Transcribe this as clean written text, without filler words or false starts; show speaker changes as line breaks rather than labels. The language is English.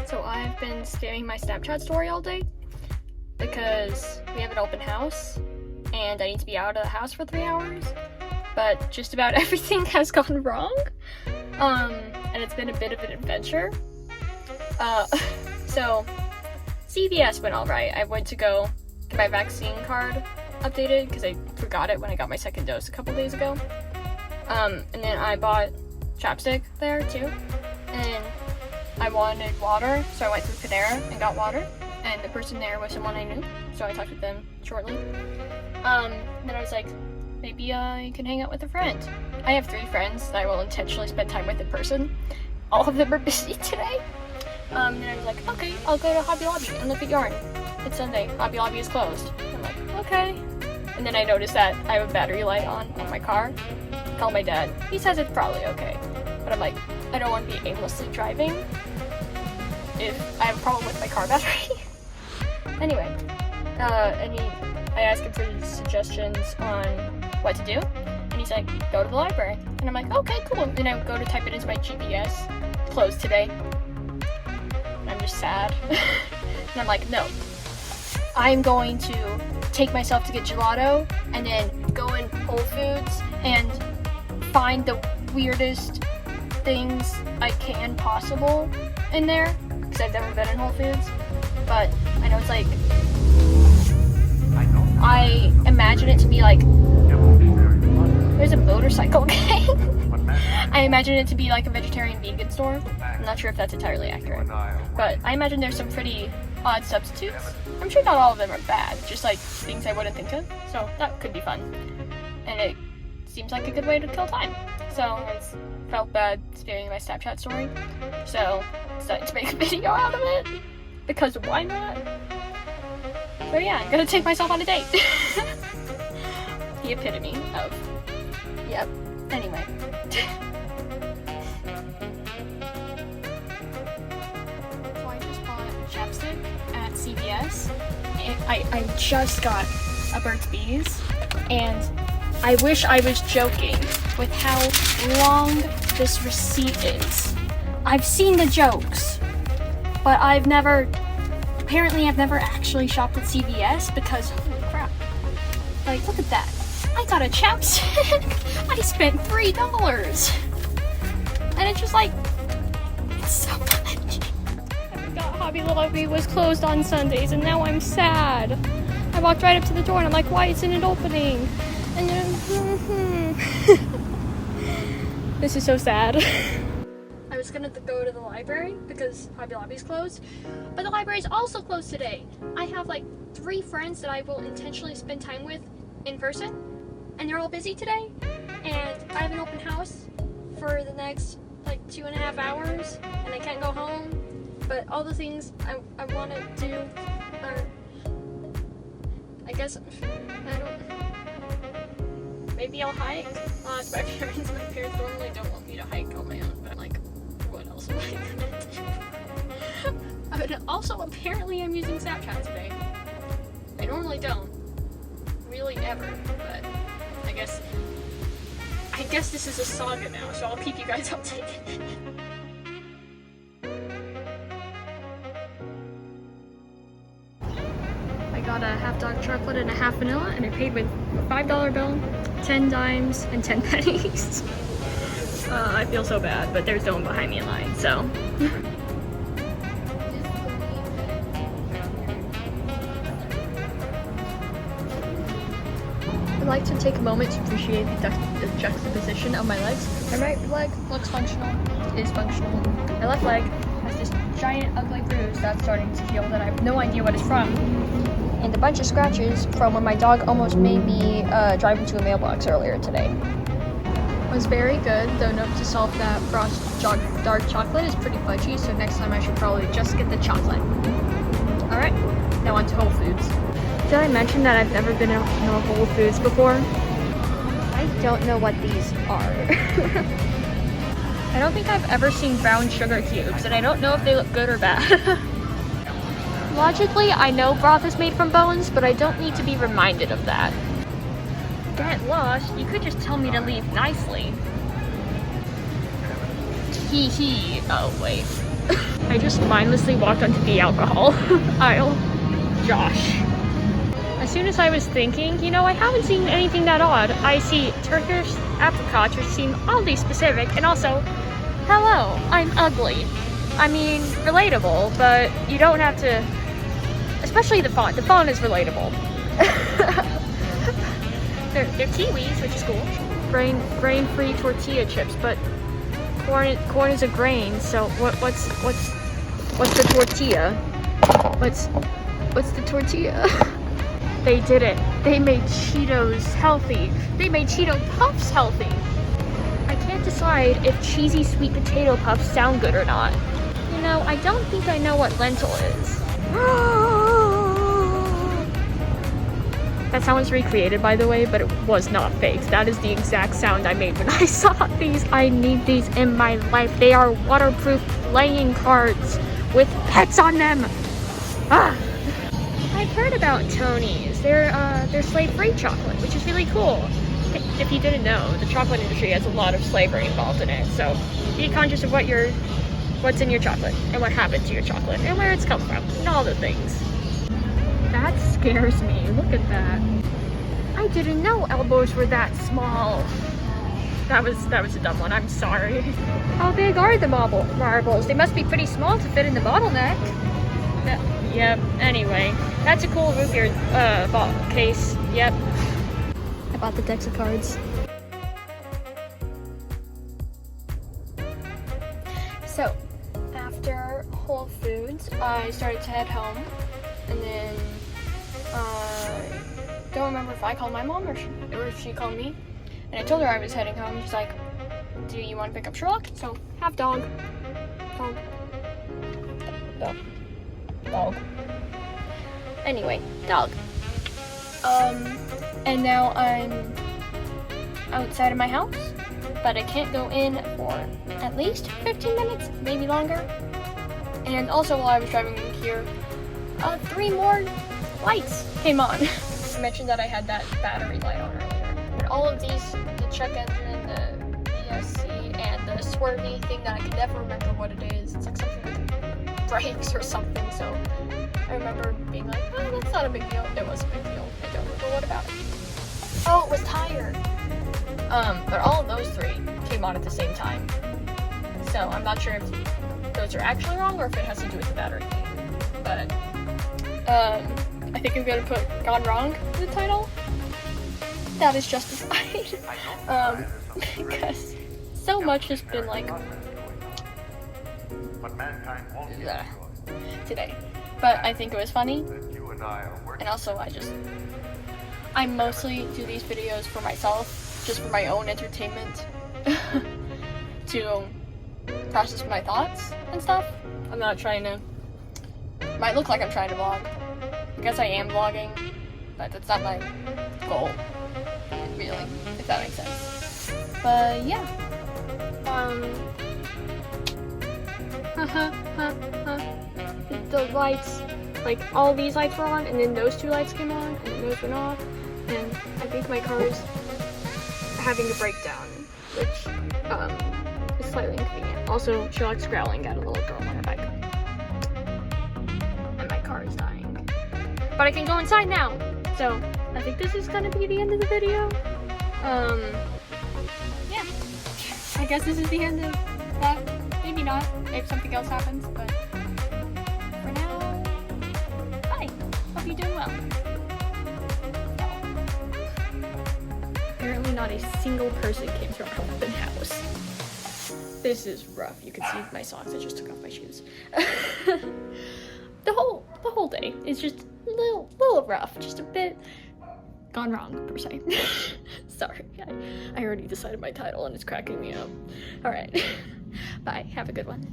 So I've been spamming my Snapchat story all day because we have an open house and I need to be out of the house for 3 hours, but just about everything has gone wrong, and it's been a bit of an adventure. So CVS went alright. I went to go get my vaccine card updated because I forgot it when I got my second dose a couple days ago. And then I bought chapstick there too, and I wanted water, so I went through Panera and got water, and the person there was someone I knew, so I talked with them shortly. Then I was like, maybe I can hang out with a friend. I have 3 friends that I will intentionally spend time with in person. All of them are busy today. Then I was like, okay, I'll go to Hobby Lobby and look at yarn. It's Sunday, Hobby Lobby is closed. I'm like, okay. And then I noticed that I have a battery light on my car. Call my dad. He says it's probably okay. But I'm like, I don't want to be aimlessly driving if I have a problem with my car battery. Anyway, I asked him for suggestions on what to do, and he's like, go to the library. And I'm like, okay, cool. And I go to type it into my GPS, closed today. And I'm just sad. And I'm like, no. I'm going to take myself to get gelato, and then go in Whole Foods and find the weirdest things I can possible in there, because I've never been in Whole Foods. But I know it's like, I imagine it to be like, there's a motorcycle gang. I imagine it to be like a vegetarian vegan store. I'm not sure if that's entirely accurate, but I imagine there's some pretty odd substitutes. I'm sure not all of them are bad, just like things I wouldn't think of, so that could be fun. And it seems like a good way to kill time. So I felt bad spamming my Snapchat story, so I decided to make a video out of it, because why not? So yeah, I'm gonna take myself on a date. The epitome of, yep, anyway. So I just bought chapstick at CVS. I just got a Burt's Bees, and I wish I was joking with how long this receipt is. I've seen the jokes, but apparently I've never actually shopped at CVS, because holy crap. Like, look at that. I got a chapstick. I spent $3. And it's just like, it's so much. I forgot Hobby Lobby was closed on Sundays, and now I'm sad. I walked right up to the door and I'm like, why isn't it opening? And then, this is so sad. I was gonna go to the library because Hobby Lobby's closed, but the library is also closed today. I have like 3 friends that I will intentionally spend time with in person, and they're all busy today, and I have an open house for the next like 2.5 hours, and I can't go home, but all the things I want to do are, I guess, I don't, maybe I'll hike. Ask my parents. My parents normally don't want me to hike on my own, but I'm like, what else am I gonna do? But also, apparently I'm using Snapchat today. I normally don't. Really ever, but I guess this is a saga now, so I'll keep you guys updated. I got a half dark chocolate and a half vanilla, and I paid with a $5 bill, 10 dimes, and 10 pennies. I feel so bad, but there's no one behind me in line, so. I'd like to take a moment to appreciate the juxtaposition of my legs. My right leg looks functional, is functional. My left leg has this giant ugly bruise that's starting to heal that I have no idea what it's from. And a bunch of scratches from when my dog almost made me drive into a mailbox earlier today. Was very good, though note to self that dark chocolate is pretty fudgy, so next time I should probably just get the chocolate. Alright, now on to Whole Foods. Did I mention that I've never been in a Whole Foods before? I don't know what these are. I don't think I've ever seen brown sugar cubes, and I don't know if they look good or bad. Logically, I know broth is made from bones, but I don't need to be reminded of that. Get lost? You could just tell me to leave nicely. Hee hee. Oh, wait. I just mindlessly walked onto the alcohol aisle. Josh. As soon as I was thinking, you know, I haven't seen anything that odd. I see Turkish apricots, which seem oddly specific, and also, hello, I'm ugly. I mean, relatable, but you don't have to, especially the font. The font is relatable. they're kiwis, which is cool. Grain-free tortilla chips, but corn is a grain, so what's the tortilla? What's the tortilla? They did it. They made Cheetos healthy. They made Cheeto Puffs healthy. I can't decide if cheesy sweet potato puffs sound good or not. You know, I don't think I know what lentil is. That sound was recreated, by the way, but it was not faked. That is the exact sound I made when I saw these. I need these in my life. They are waterproof playing cards with pets on them. I've heard about Tony's. They're slave-free chocolate, which is really cool. If you didn't know, the chocolate industry has a lot of slavery involved in it, so be conscious of what's in your chocolate and what happened to your chocolate and where it's come from and all the things. That scares me. Look at that. I didn't know elbows were that small. That was a dumb one. I'm sorry. How big are the marbles? They must be pretty small to fit in the bottleneck. Yep. Anyway, that's a cool root beer case. Yep. I bought the decks of cards. So, after Whole Foods, I started to head home, and then don't remember if I called my mom or if she called me. And I told her I was heading home. She's like, "Do you want to pick up Sherlock?" So, have dog. Dog. Anyway, dog. And now I'm outside of my house, but I can't go in for at least 15 minutes, maybe longer. And also while I was driving here, 3 more lights came on. I mentioned that I had that battery light on earlier. And all of these, the check engine, the ESC, and the swervy thing that I can never remember what it is. It's like something with brakes or something, so I remember being like, oh, that's not a big deal. It was a big deal. I don't remember what about it. Oh, it was tired. But all of those 3 came on at the same time. So I'm not sure if those are actually wrong or if it has to do with the battery thing. But I think I'm gonna put "Gone Wrong" in the title. That is justified. Because so much has been like today. But I think it was funny. And also I mostly do these videos for myself, just for my own entertainment, to process my thoughts and stuff. I'm not trying to, might look like I'm trying to vlog. I guess I am vlogging, but that's not my goal, really, if that makes sense. But yeah, the lights, like all these lights were on, and then those 2 lights came on, and then those went off, and I think my car is having a breakdown, which is slightly inconvenient. Also, Sherlock's growling at a little girl on her bike, and my car is dying. But I can go inside now, so I think this is gonna be the end of the video. Yeah, I guess this is the end of that. Maybe not, if something else happens, but for now, bye. Hope you're doing well. Apparently not a single person came to our open house. This is rough. You can see my socks. I just took off my shoes. The whole day is just a little rough. Just a bit gone wrong, per se. Sorry. I already decided my title and it's cracking me up. Alright. Bye. Have a good one.